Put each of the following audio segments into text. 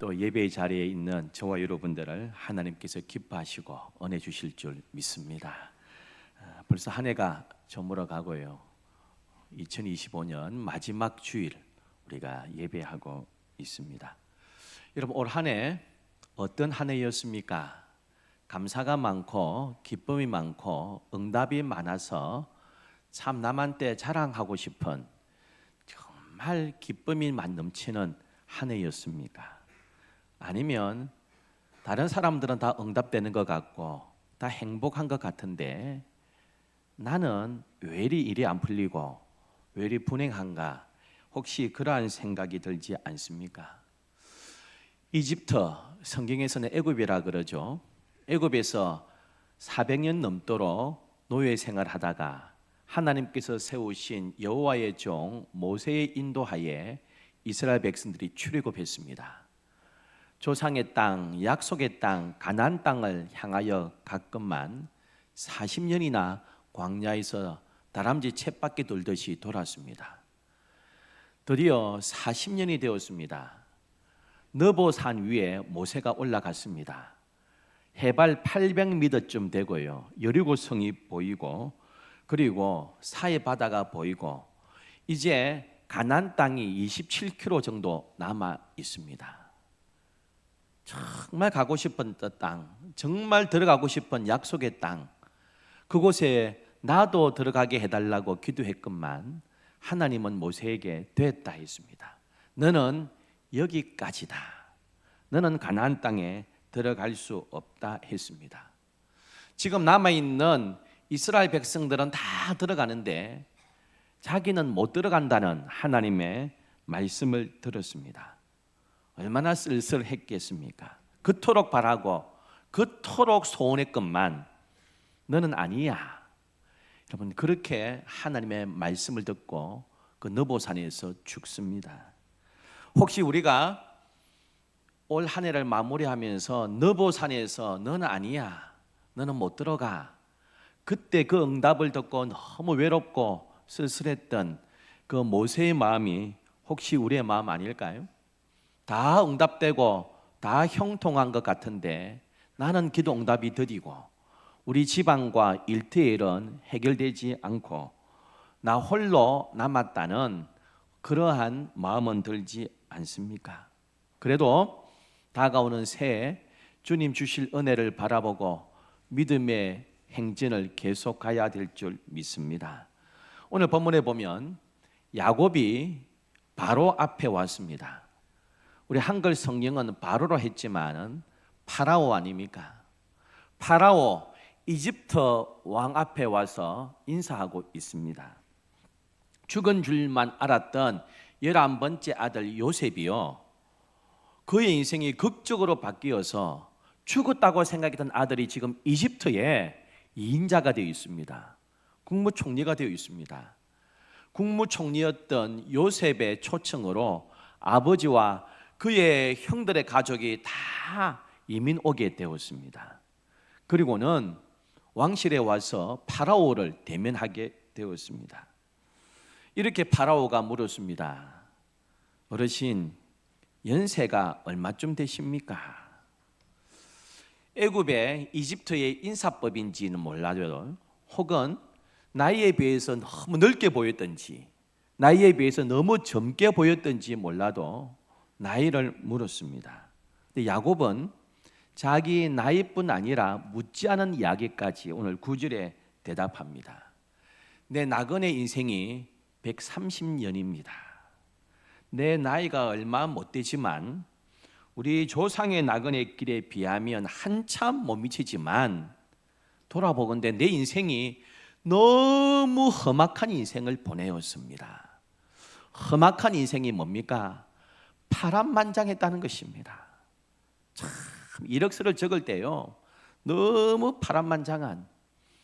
또 예배의 자리에 있는 저와 여러분들을 하나님께서 기뻐하시고 은혜 주실 줄 믿습니다. 벌써 한 해가 저물어 가고요. 2025년 마지막 주일 우리가 예배하고 있습니다. 여러분, 올 한 해 어떤 한 해였습니까? 감사가 많고 기쁨이 많고 응답이 많아서 참 남한테 자랑하고 싶은 정말 기쁨이 넘치는 한 해였습니까? 아니면 다른 사람들은 다 응답되는 것 같고 다 행복한 것 같은데 나는 왜 이리 안 풀리고 왜 이리 불행한가? 혹시 그러한 생각이 들지 않습니까? 이집트, 성경에서는 애굽이라 그러죠. 애굽에서 400년 넘도록 노예 생활하다가 하나님께서 세우신 여호와의 종 모세의 인도하에 이스라엘 백성들이 출애굽했습니다. 조상의 땅, 약속의 땅, 가나안 땅을 향하여 갔건만 40년이나 광야에서 다람쥐 쳇바퀴 돌듯이 돌았습니다. 드디어 40년이 되었습니다. 느보산 위에 모세가 올라갔습니다. 해발 800m쯤 되고요. 여리고 성이 보이고 그리고 사해 바다가 보이고 이제 가나안 땅이 27km 정도 남아 있습니다. 정말 가고 싶은 땅, 정말 들어가고 싶은 약속의 땅, 그곳에 나도 들어가게 해달라고 기도했건만 하나님은 모세에게 됐다 했습니다. 너는 여기까지다. 너는 가나안 땅에 들어갈 수 없다 했습니다. 지금 남아있는 이스라엘 백성들은 다 들어가는데 자기는 못 들어간다는 하나님의 말씀을 들었습니다. 얼마나 쓸쓸했겠습니까? 그토록 바라고 그토록 소원했건만 너는 아니야. 여러분, 그렇게 하나님의 말씀을 듣고 그 느보산에서 죽습니다. 혹시 우리가 올 한 해를 마무리하면서 느보산에서 너는 아니야, 너는 못 들어가, 그때 그 응답을 듣고 너무 외롭고 쓸쓸했던 그 모세의 마음이 혹시 우리의 마음 아닐까요? 다 응답되고 다 형통한 것 같은데 나는 기도 응답이 더디고 우리 집안과 일터의 일은 해결되지 않고 나 홀로 남았다는 그러한 마음은 들지 않습니까? 그래도 다가오는 새해 주님 주실 은혜를 바라보고 믿음의 행진을 계속 가야 될 줄 믿습니다. 오늘 본문에 보면 야곱이 바로 앞에 왔습니다. 우리 한글 성경은 바로로 했지만은 파라오 아닙니까? 파라오 이집트 왕 앞에 와서 인사하고 있습니다. 죽은 줄만 알았던 11번째 아들 요셉이요, 그의 인생이 극적으로 바뀌어서 죽었다고 생각했던 아들이 지금 이집트에 2인자가 되어 있습니다. 국무총리가 되어 있습니다. 국무총리였던 요셉의 초청으로 아버지와 그의 형들의 가족이 다 이민 오게 되었습니다. 그리고는 왕실에 와서 파라오를 대면하게 되었습니다. 이렇게 파라오가 물었습니다. 어르신, 연세가 얼마쯤 되십니까? 애굽의 이집트의 인사법인지는 몰라도 혹은 나이에 비해서 너무 넓게 보였던지 나이에 비해서 너무 젊게 보였던지 몰라도 나이를 물었습니다. 근데 야곱은 자기 나이뿐 아니라 묻지 않은 이야기까지 오늘 9절에 대답합니다. 내 나그네 인생이 130년입니다. 내 나이가 얼마 못 되지만 우리 조상의 나그네 길에 비하면 한참 못 미치지만 돌아보건대 내 인생이 너무 험악한 인생을 보내었습니다. 험악한 인생이 뭡니까? 파란만장했다는 것입니다. 참 이력서를 적을 때요, 너무 파란만장한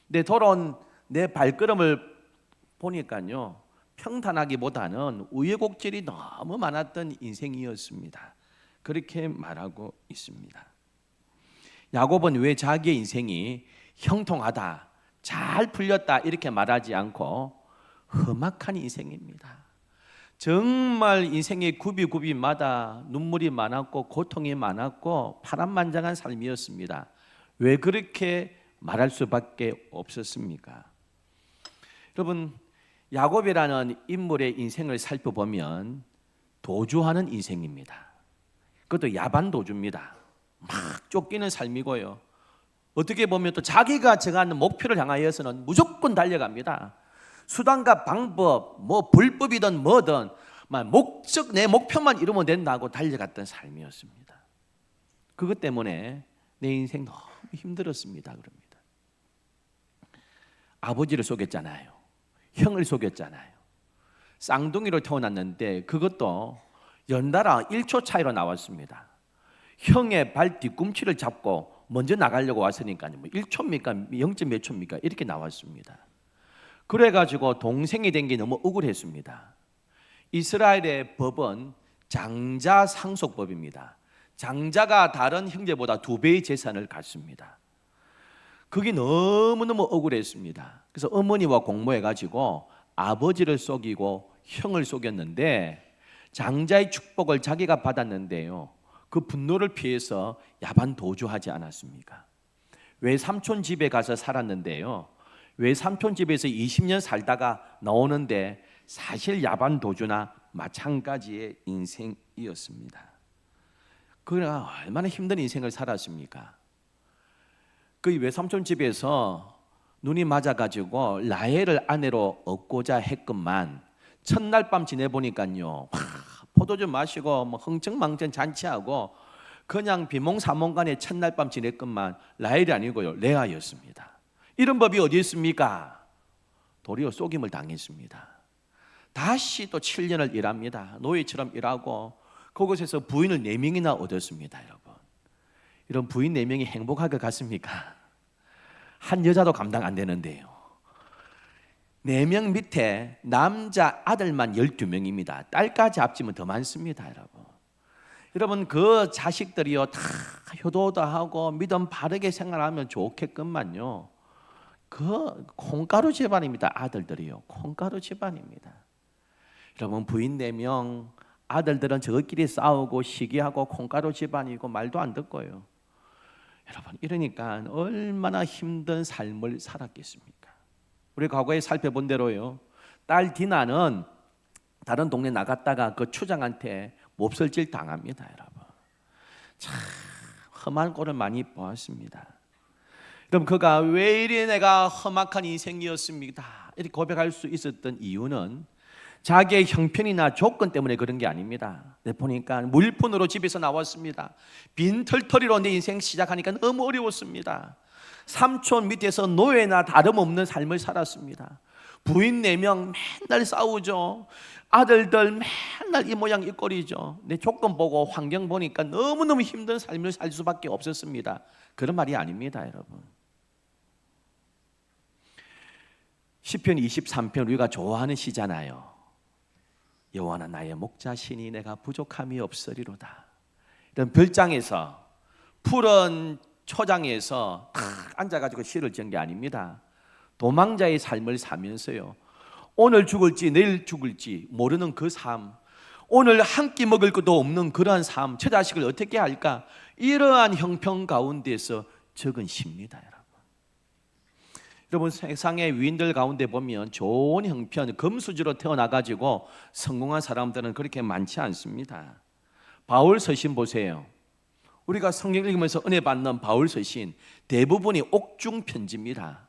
내 돌아온 내 발걸음을 보니까요 평탄하기보다는 우여곡절이 너무 많았던 인생이었습니다. 그렇게 말하고 있습니다. 야곱은 왜 자기의 인생이 형통하다, 잘 풀렸다 이렇게 말하지 않고 험악한 인생입니다. 정말 인생의 굽이굽이마다 눈물이 많았고 고통이 많았고 파란만장한 삶이었습니다. 왜 그렇게 말할 수밖에 없었습니까? 여러분, 야곱이라는 인물의 인생을 살펴보면 도주하는 인생입니다. 그것도 야반 도주입니다. 막 쫓기는 삶이고요. 어떻게 보면 또 자기가 정하는 목표를 향하여서는 무조건 달려갑니다. 수단과 방법, 뭐 불법이든 뭐든 목적, 내 목표만 이루면 된다고 달려갔던 삶이었습니다. 그것 때문에 내 인생 너무 힘들었습니다. 그럽니다. 아버지를 속였잖아요. 형을 속였잖아요. 쌍둥이로 태어났는데 그것도 연달아 1초 차이로 나왔습니다. 형의 발 뒤꿈치를 잡고 먼저 나가려고 왔으니까요. 1초입니까? 0. 몇 초입니까? 이렇게 나왔습니다. 그래가지고 동생이 된 게 너무 억울했습니다. 이스라엘의 법은 장자 상속법입니다. 장자가 다른 형제보다 2배의 재산을 갖습니다. 그게 너무너무 억울했습니다. 그래서 어머니와 공모해가지고 아버지를 속이고 형을 속였는데 장자의 축복을 자기가 받았는데요, 그 분노를 피해서 야반 도주하지 않았습니까? 외삼촌 집에 가서 살았는데요, 외삼촌 집에서 20년 살다가 나오는데 사실 야반 도주나 마찬가지의 인생이었습니다. 그가 얼마나 힘든 인생을 살았습니까? 그 외삼촌 집에서 눈이 맞아가지고 라헬을 아내로 얻고자 했건만 첫날 밤 지내보니까요, 포도주 마시고 흥청망청 잔치하고 그냥 비몽사몽간에 첫날 밤 지냈건만 라헬이 아니고요, 레아였습니다. 이런 법이 어디 있습니까? 도리어 속임을 당했습니다. 다시 또 7년을 일합니다. 노예처럼 일하고 그곳에서 부인을 4명이나 얻었습니다. 여러분, 이런 부인 4명이 행복할 것 같습니까? 한 여자도 감당 안 되는데요. 4명 밑에 남자 아들만 12명입니다. 딸까지 합치면 더 많습니다. 여러분, 그 자식들이요 다 효도하고 믿음 바르게 생활하면 좋겠건만요, 그 콩가루 집안입니다. 아들들이요, 콩가루 집안입니다. 여러분, 부인 4명, 아들들은 저끼리 싸우고 시기하고 콩가루 집안이고 말도 안 듣고요. 여러분, 이러니까 얼마나 힘든 삶을 살았겠습니까? 우리 과거에 살펴본 대로요, 딸 디나는 다른 동네 나갔다가 그 추장한테 몹쓸질 당합니다. 여러분, 참 험한 꼴을 많이 보았습니다. 그럼 그가 왜 이리 내가 험악한 인생이었습니다 이렇게 고백할 수 있었던 이유는 자기의 형편이나 조건 때문에 그런 게 아닙니다. 보니까 물분으로 집에서 나왔습니다. 빈털터리로 내 인생 시작하니까 너무 어려웠습니다. 삼촌 밑에서 노예나 다름없는 삶을 살았습니다. 부인 4명 맨날 싸우죠. 아들들 맨날 이 모양 이 꼴이죠. 내 조건 보고 환경 보니까 너무너무 힘든 삶을 살 수밖에 없었습니다. 그런 말이 아닙니다. 여러분, 시편 23편 우리가 좋아하는 시잖아요. 여호와는 나의 목자시니 내가 부족함이 없으리로다. 이런 별장에서, 푸른 초장에서 탁 앉아가지고 시를 지은 게 아닙니다. 도망자의 삶을 사면서요, 오늘 죽을지 내일 죽을지 모르는 그 삶, 오늘 한 끼 먹을 것도 없는 그러한 삶, 저 자식을 어떻게 할까, 이러한 형편 가운데서 적은 시입니다. 여러분, 세상의 위인들 가운데 보면 좋은 형편, 금수저로 태어나가지고 성공한 사람들은 그렇게 많지 않습니다. 바울 서신 보세요. 우리가 성경 읽으면서 은혜 받는 바울 서신 대부분이 옥중 편지입니다.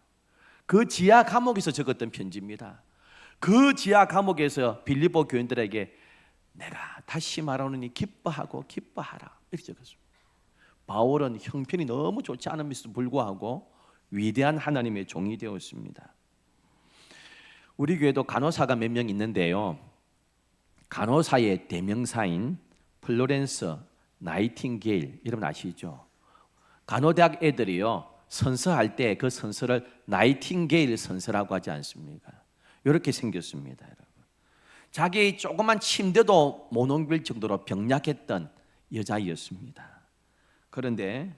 그 지하 감옥에서 적었던 편지입니다. 그 지하 감옥에서 빌립보 교인들에게 내가 다시 말하노니 기뻐하고 기뻐하라 이렇게 적었습니다. 바울은 형편이 너무 좋지 않음에도 불구하고 위대한 하나님의 종이 되었습니다. 우리 교회도 간호사가 몇 명 있는데요, 간호사의 대명사인 플로렌스 나이팅게일 여러분 아시죠? 간호대학 애들이요 선서할 때 그 선서를 나이팅게일 선서라고 하지 않습니까? 이렇게 생겼습니다. 여러분, 자기 조그만 침대도 못 옮길 정도로 병약했던 여자였습니다. 그런데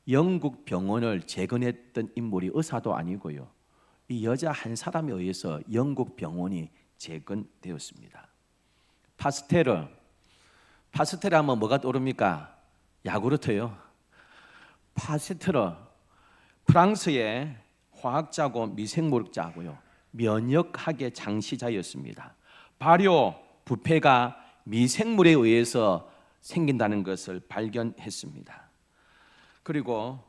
영국 병원을 재건했던 인물이 의사도 아니고요, 이 여자 한 사람에 의해서 영국 병원이 재건되었습니다. 파스테르 하면 뭐가 떠오릅니까? 야구르트요. 파스테르, 프랑스의 화학자고 미생물학자고요, 면역학의 창시자였습니다. 발효, 부패가 미생물에 의해서 생긴다는 것을 발견했습니다. 그리고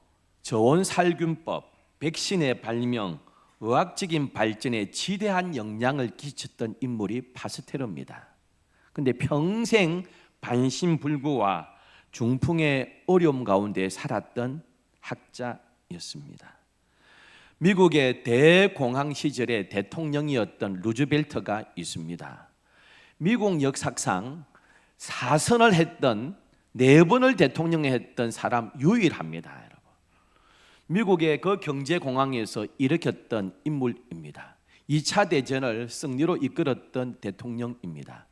저온살균법, 백신의 발명, 의학적인 발전에 지대한 영향을 끼쳤던 인물이 파스테르입니다. 그런데 평생 반신불구와 중풍의 어려움 가운데 살았던 학자였습니다. 미국의 대공황 시절에 대통령이었던 루즈벨트가 있습니다. 미국 역사상 4선을 했던, 4번을 대통령에 했던 사람 유일합니다. 여러분. 미국의 그 경제공황에서 일으켰던 인물입니다. 2차 대전을 승리로 이끌었던 대통령입니다.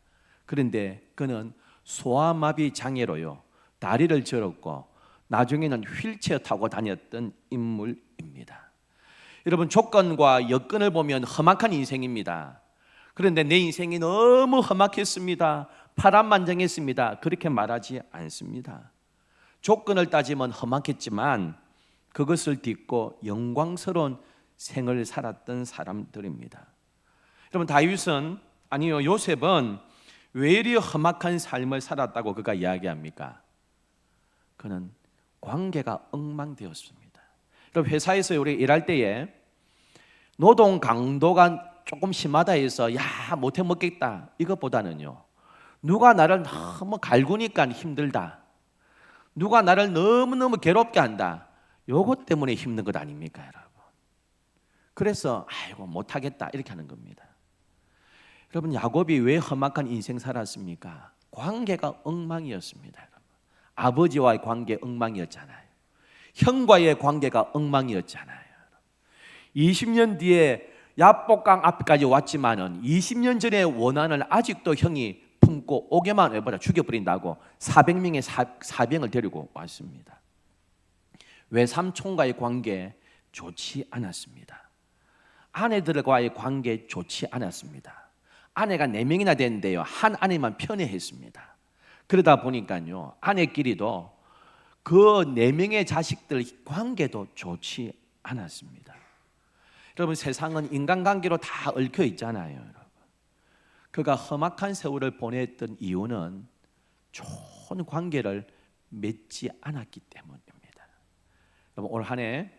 그런데 그는 소아마비 장애로요, 다리를 절었고 나중에는 휠체어 타고 다녔던 인물입니다. 여러분, 조건과 여건을 보면 험악한 인생입니다. 그런데 내 인생이 너무 험악했습니다, 파란만장했습니다, 그렇게 말하지 않습니다. 조건을 따지면 험악했지만 그것을 딛고 영광스러운 생을 살았던 사람들입니다. 여러분, 다윗은, 아니요, 요셉은 왜 이리 험악한 삶을 살았다고 그가 이야기합니까? 그는 관계가 엉망되었습니다. 여러분, 회사에서 우리 일할 때에 노동 강도가 조금 심하다 해서 야, 못해 먹겠다 이것보다는요, 누가 나를 너무 갈구니까 힘들다, 누가 나를 너무너무 괴롭게 한다, 요것 때문에 힘든 것 아닙니까, 여러분? 그래서 아이고 못하겠다 이렇게 하는 겁니다. 여러분, 야곱이 왜 험악한 인생 살았습니까? 관계가 엉망이었습니다. 여러분. 아버지와의 관계 엉망이었잖아요. 형과의 관계가 엉망이었잖아요. 20년 뒤에 야복강 앞까지 왔지만은 20년 전의 원한을 아직도 형이 품고 오게만 해봐라 죽여버린다고 400명의 사병을 데리고 왔습니다. 외삼촌과의 관계 좋지 않았습니다. 아내들과의 관계 좋지 않았습니다. 아내가 4명이나 됐는데요, 한 아내만 편애했습니다. 그러다 보니까요, 아내끼리도 그 4명의 자식들 관계도 좋지 않았습니다. 여러분, 세상은 인간관계로 다 얽혀 있잖아요. 여러분. 그가 험악한 세월을 보냈던 이유는 좋은 관계를 맺지 않았기 때문입니다. 여러분, 올 한 해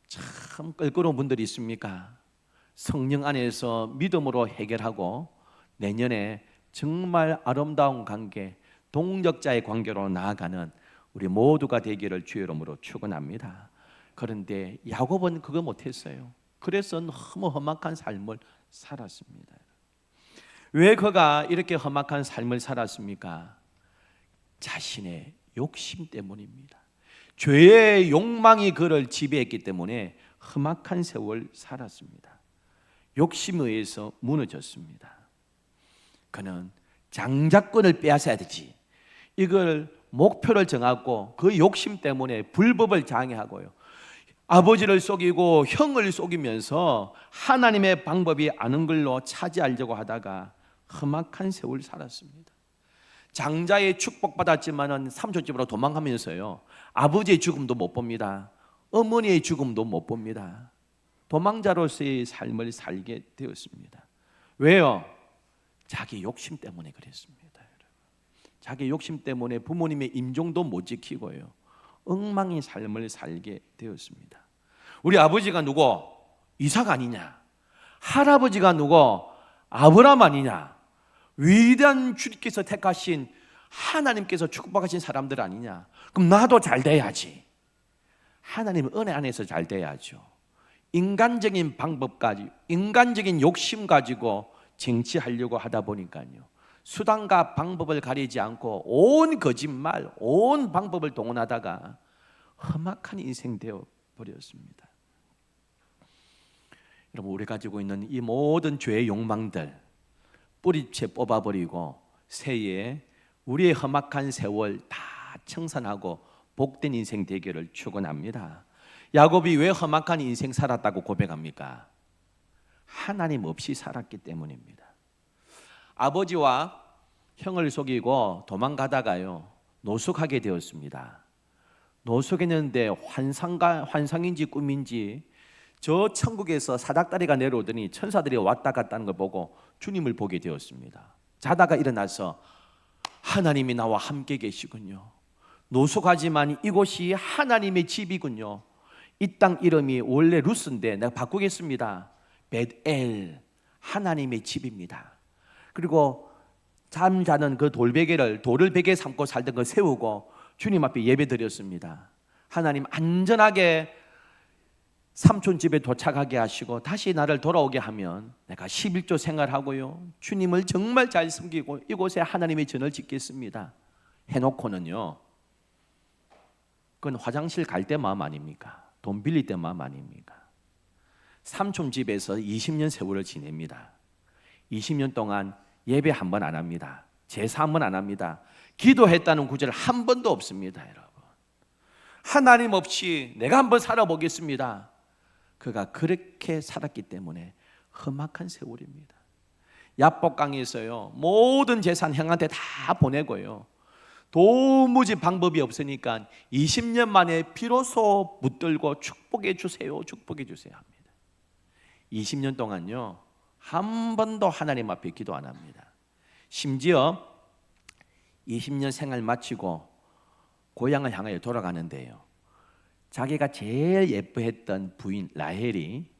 참 껄끄러운 분들이 있습니까? 성령 안에서 믿음으로 해결하고 내년에 정말 아름다운 관계, 동력자의 관계로 나아가는 우리 모두가 되기를 주의 이름으로 축원합니다. 그런데 야곱은 그거 못했어요. 그래서 너무 험악한 삶을 살았습니다. 왜 그가 이렇게 험악한 삶을 살았습니까? 자신의 욕심 때문입니다. 죄의 욕망이 그를 지배했기 때문에 험악한 세월 살았습니다. 욕심에 의해서 무너졌습니다. 그는 장자권을 빼앗아야 되지, 이걸 목표를 정하고 그 욕심 때문에 불법을 장애하고요, 아버지를 속이고 형을 속이면서 하나님의 방법이 아는 걸로 차지하려고 하다가 험악한 세월 살았습니다. 장자의 축복받았지만은 삼촌집으로 도망가면서요, 아버지의 죽음도 못 봅니다. 어머니의 죽음도 못 봅니다. 도망자로서의 삶을 살게 되었습니다. 왜요? 자기 욕심 때문에 그랬습니다. 자기 욕심 때문에 부모님의 임종도 못 지키고요, 엉망의 삶을 살게 되었습니다. 우리 아버지가 누구? 이삭 아니냐? 할아버지가 누구? 아브라함 아니냐? 위대한 주님께서 택하신, 하나님께서 축복하신 사람들 아니냐? 그럼 나도 잘 돼야지. 하나님 은혜 안에서 잘 돼야죠. 인간적인 방법까지, 인간적인 욕심 가지고 쟁취하려고 하다 보니까요, 수단과 방법을 가리지 않고 온 거짓말, 온 방법을 동원하다가 험악한 인생 되어 버렸습니다. 여러분, 우리 가지고 있는 이 모든 죄의 욕망들 뿌리채 뽑아버리고 새해에 우리의 험악한 세월 다 청산하고 복된 인생 되기를 축원합니다. 야곱이 왜 험악한 인생 살았다고 고백합니까? 하나님 없이 살았기 때문입니다. 아버지와 형을 속이고 도망가다가요 노숙하게 되었습니다. 노숙했는데 환상인지 꿈인지 저 천국에서 사닥다리가 내려오더니 천사들이 왔다 갔다 하는 걸 보고 주님을 보게 되었습니다. 자다가 일어나서 하나님이 나와 함께 계시군요. 노숙하지만 이곳이 하나님의 집이군요. 이 땅 이름이 원래 루스인데 내가 바꾸겠습니다. 벳엘, 하나님의 집입니다. 그리고 잠자는 그 돌을 베개 삼고 살던 거 세우고 주님 앞에 예배 드렸습니다. 하나님 안전하게 삼촌 집에 도착하게 하시고 다시 나를 돌아오게 하면 내가 11조 생활하고요 주님을 정말 잘 섬기고 이곳에 하나님의 전을 짓겠습니다 해놓고는요, 그건 화장실 갈 때 마음 아닙니까? 돈 빌릴 때 마음 아닙니까? 삼촌 집에서 20년 세월을 지냅니다. 20년 동안 예배 한 번 안 합니다. 제사 한 번 안 합니다. 기도했다는 구절 한 번도 없습니다. 여러분, 하나님 없이 내가 한번 살아보겠습니다. 그가 그렇게 살았기 때문에 험악한 세월입니다. 야복강에서요 모든 재산 형한테 다 보내고요 도무지 방법이 없으니까 20년 만에 비로소 붙들고 축복해 주세요 합니다. 20년 동안요 한 번도 하나님 앞에 기도 안 합니다. 심지어 20년 생활 마치고 고향을 향하여 돌아가는데요, 자기가 제일 예뻐했던 부인 라헬이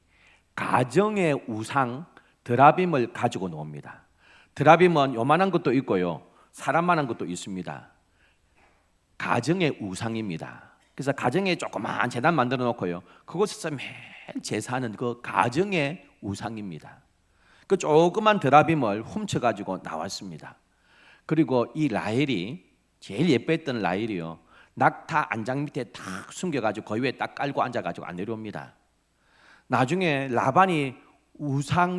가정의 우상 드라빔을 가지고 나옵니다. 드라빔은 요만한 것도 있고요 사람만한 것도 있습니다. 가정의 우상입니다. 그래서 가정에 조그마한 제단 만들어 놓고요 그곳에서 매일 제사하는 그 가정의 우상입니다. 그 조그만 드라빔을 훔쳐가지고 나왔습니다. 그리고 이 라헬이 제일 예뻐했던 라헬이요 낙타 안장 밑에 탁 숨겨가지고 그 위에 딱 깔고 앉아가지고 안 내려옵니다. 나중에 라반이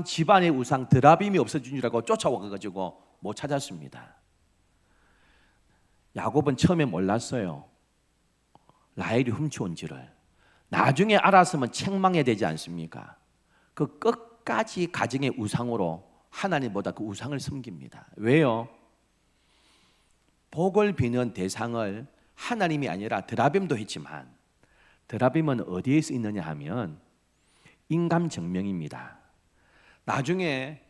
집안의 우상 드라빔이 없어진 줄 알고 쫓아와가지고 못 찾았습니다. 야곱은 처음에 몰랐어요, 라헬이 훔쳐온지를. 나중에 알았으면 책망해야 되지 않습니까? 그 끝까지 가정의 우상으로 하나님보다 그 우상을 섬깁니다. 왜요? 복을 비는 대상을 하나님이 아니라 드라빔도 했지만 드라빔은 어디에 있느냐 하면 인감정명입니다. 나중에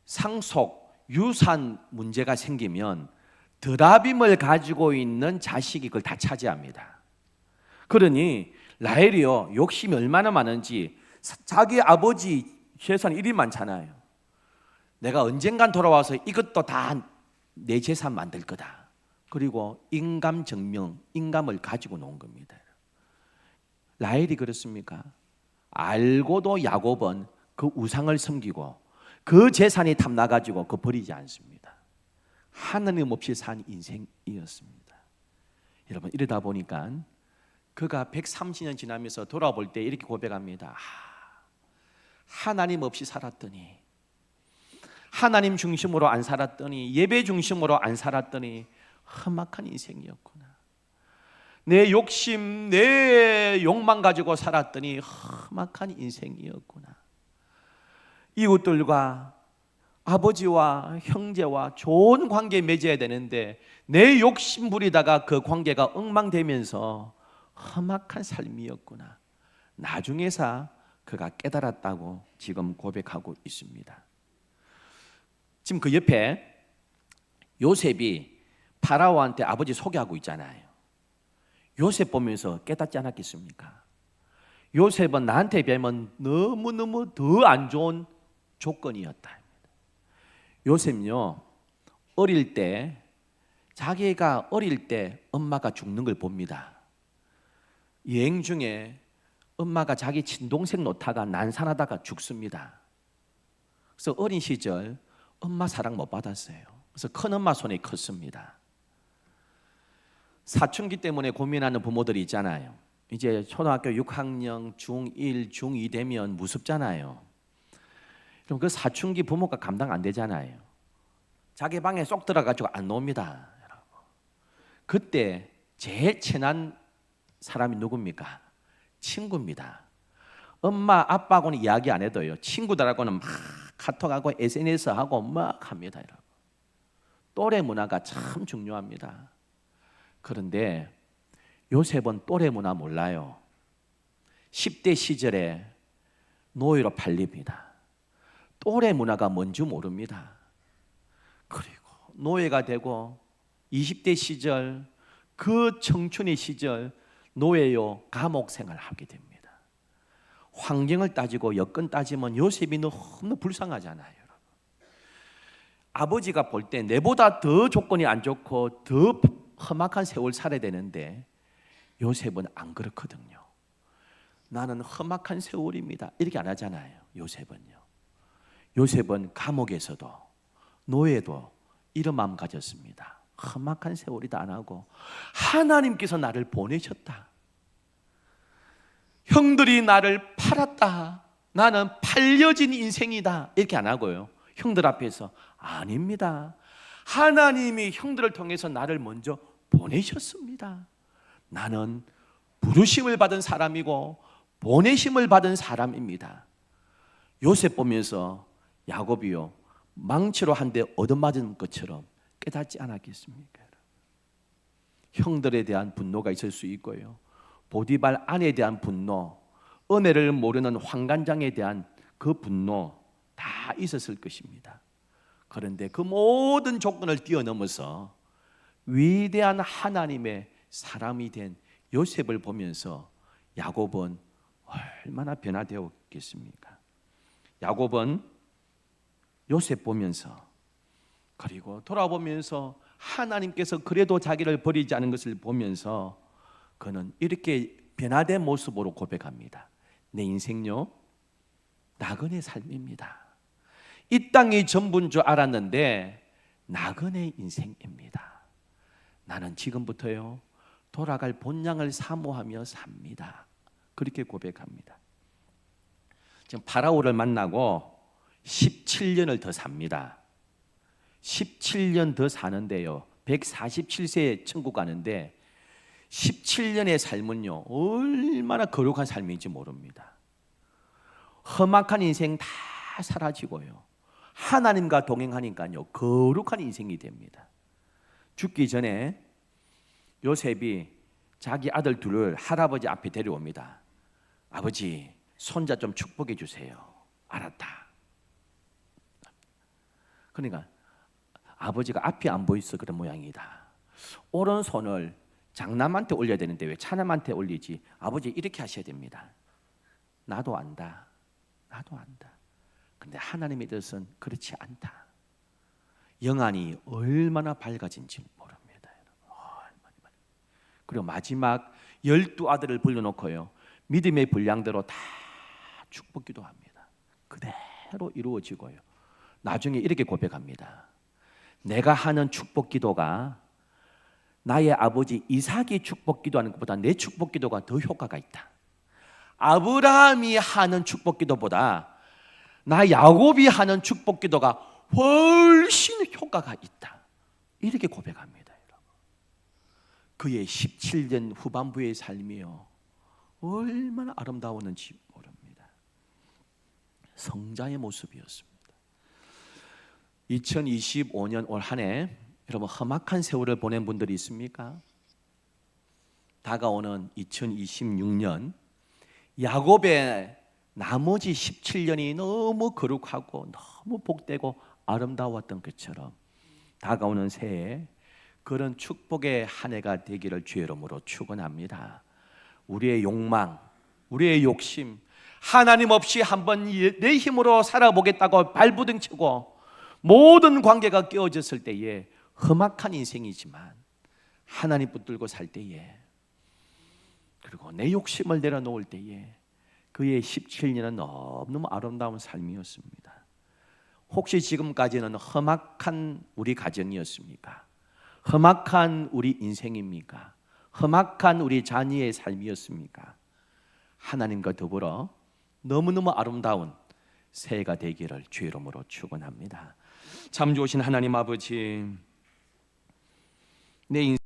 상속, 유산 문제가 생기면 드라빔을 가지고 있는 자식이 그걸 다 차지합니다. 그러니 라헬이요 욕심이 얼마나 많은지 자기 아버지 재산 일이 많잖아요. 내가 언젠간 돌아와서 이것도 다 내 재산 만들 거다. 그리고 인감정명, 인감을 가지고 놓은 겁니다. 라헬이 그렇습니까? 알고도 야곱은 그 우상을 섬기고 그 재산이 탐나가지고 그 버리지 않습니다. 하나님 없이 산 인생이었습니다. 여러분, 이러다 보니까 그가 130년 지나면서 돌아볼 때 이렇게 고백합니다. 하나님 없이 살았더니, 하나님 중심으로 안 살았더니, 예배 중심으로 안 살았더니 험악한 인생이었구나. 내 욕심, 내 욕망 가지고 살았더니 험악한 인생이었구나. 이웃들과 아버지와 형제와 좋은 관계 맺어야 되는데 내 욕심 부리다가 그 관계가 엉망되면서 험악한 삶이었구나. 나중에서 그가 깨달았다고 지금 고백하고 있습니다. 지금 그 옆에 요셉이 파라오한테 아버지 소개하고 있잖아요. 요셉 보면서 깨닫지 않았겠습니까? 요셉은 나한테 비하면 너무너무 더 안 좋은 조건이었다. 요셉은요 어릴 때, 자기가 어릴 때 엄마가 죽는 걸 봅니다. 여행 중에 엄마가 자기 친동생 놓다가 난산하다가 죽습니다. 그래서 어린 시절 엄마 사랑 못 받았어요. 그래서 큰엄마 손에 컸습니다. 사춘기 때문에 고민하는 부모들이 있잖아요. 이제 초등학교 6학년, 중1, 중2 되면 무섭잖아요. 그럼 그 사춘기 부모가 감당 안 되잖아요. 자기 방에 쏙 들어가지고 안 놉니다. 그때 제일 친한 사람이 누굽니까? 친구입니다. 엄마, 아빠하고는 이야기 안 해도요 친구들하고는 막 카톡하고 SNS하고 막 합니다. 또래 문화가 참 중요합니다. 그런데 요셉은 또래 문화 몰라요. 10대 시절에 노예로 팔립니다. 또래 문화가 뭔지 모릅니다. 그리고 노예가 되고 20대 시절, 그 청춘의 시절 노예요 감옥 생활을 하게 됩니다. 환경을 따지고 여건 따지면 요셉이 너무 불쌍하잖아요. 여러분. 아버지가 볼 때 내보다 더 조건이 안 좋고 더 험악한 세월 살아야 되는데 요셉은 안 그렇거든요. 나는 험악한 세월입니다 이렇게 안 하잖아요. 요셉은 감옥에서도 노예도 이런 마음 가졌습니다. 험악한 세월이다 안 하고 하나님께서 나를 보내셨다. 형들이 나를 팔았다. 나는 팔려진 인생이다. 이렇게 안 하고요. 형들 앞에서 아닙니다. 하나님이 형들을 통해서 나를 먼저 보내셨습니다. 나는 부르심을 받은 사람이고 보내심을 받은 사람입니다. 요셉 보면서 야곱이요 망치로 한 대 얻어맞은 것처럼 깨닫지 않았겠습니까? 형들에 대한 분노가 있을 수 있고요. 보디발 아내에 대한 분노, 은혜를 모르는 환관장에 대한 그 분노 다 있었을 것입니다. 그런데 그 모든 조건을 뛰어넘어서 위대한 하나님의 사람이 된 요셉을 보면서 야곱은 얼마나 변화되었겠습니까? 야곱은 요셉 보면서 그리고 돌아보면서 하나님께서 그래도 자기를 버리지 않은 것을 보면서 그는 이렇게 변화된 모습으로 고백합니다. 내 인생요 나그네 삶입니다. 이 땅이 전부인 줄 알았는데 나그네 인생입니다. 나는 지금부터요 돌아갈 본향을 사모하며 삽니다. 그렇게 고백합니다. 지금 파라오를 만나고 17년을 더 삽니다. 17년 더 사는데요 147세에 천국 가는데 17년의 삶은요 얼마나 거룩한 삶인지 모릅니다. 험악한 인생 다 사라지고요 하나님과 동행하니까요 거룩한 인생이 됩니다. 죽기 전에 요셉이 자기 아들 둘을 할아버지 앞에 데려옵니다. 아버지 손자 좀 축복해 주세요. 알았다. 그러니까 아버지가 앞이 안 보이서 그런 모양이다. 오른손을 장남한테 올려야 되는데 왜 차남한테 올리지? 아버지 이렇게 하셔야 됩니다. 나도 안다. 그런데 하나님의 뜻은 그렇지 않다. 영안이 얼마나 밝아진지 모릅니다. 그리고 마지막 12아들을 불러놓고요 믿음의 분량대로 다 축복 기도합니다. 그대로 이루어지고요 나중에 이렇게 고백합니다. 내가 하는 축복 기도가 나의 아버지 이삭이 축복 기도하는 것보다 내 축복 기도가 더 효과가 있다. 아브라함이 하는 축복 기도보다 나 야곱이 하는 축복 기도가 훨씬 효과가 있다. 이렇게 고백합니다. 여러분. 그의 17년 후반부의 삶이요 얼마나 아름다웠는지 모릅니다. 성자의 모습이었습니다. 2025년 올 한 해 여러분 험악한 세월을 보낸 분들이 있습니까? 다가오는 2026년 야곱의 나머지 17년이 너무 거룩하고 너무 복되고 아름다웠던 것처럼 다가오는 새해 그런 축복의 한 해가 되기를 주의 이름으로 축원합니다. 우리의 욕망, 우리의 욕심, 하나님 없이 한번 내 힘으로 살아보겠다고 발부둥치고 모든 관계가 깨어졌을 때에 험악한 인생이지만 하나님 붙들고 살 때에 그리고 내 욕심을 내려놓을 때에 그의 17년은 너무너무 아름다운 삶이었습니다. 혹시 지금까지는 험악한 우리 가정이었습니까? 험악한 우리 인생입니까? 험악한 우리 자녀의 삶이었습니까? 하나님과 더불어 너무너무 아름다운 새해가 되기를 주의 이름으로 축원합니다. 참 좋으신 하나님 아버지, 내 인생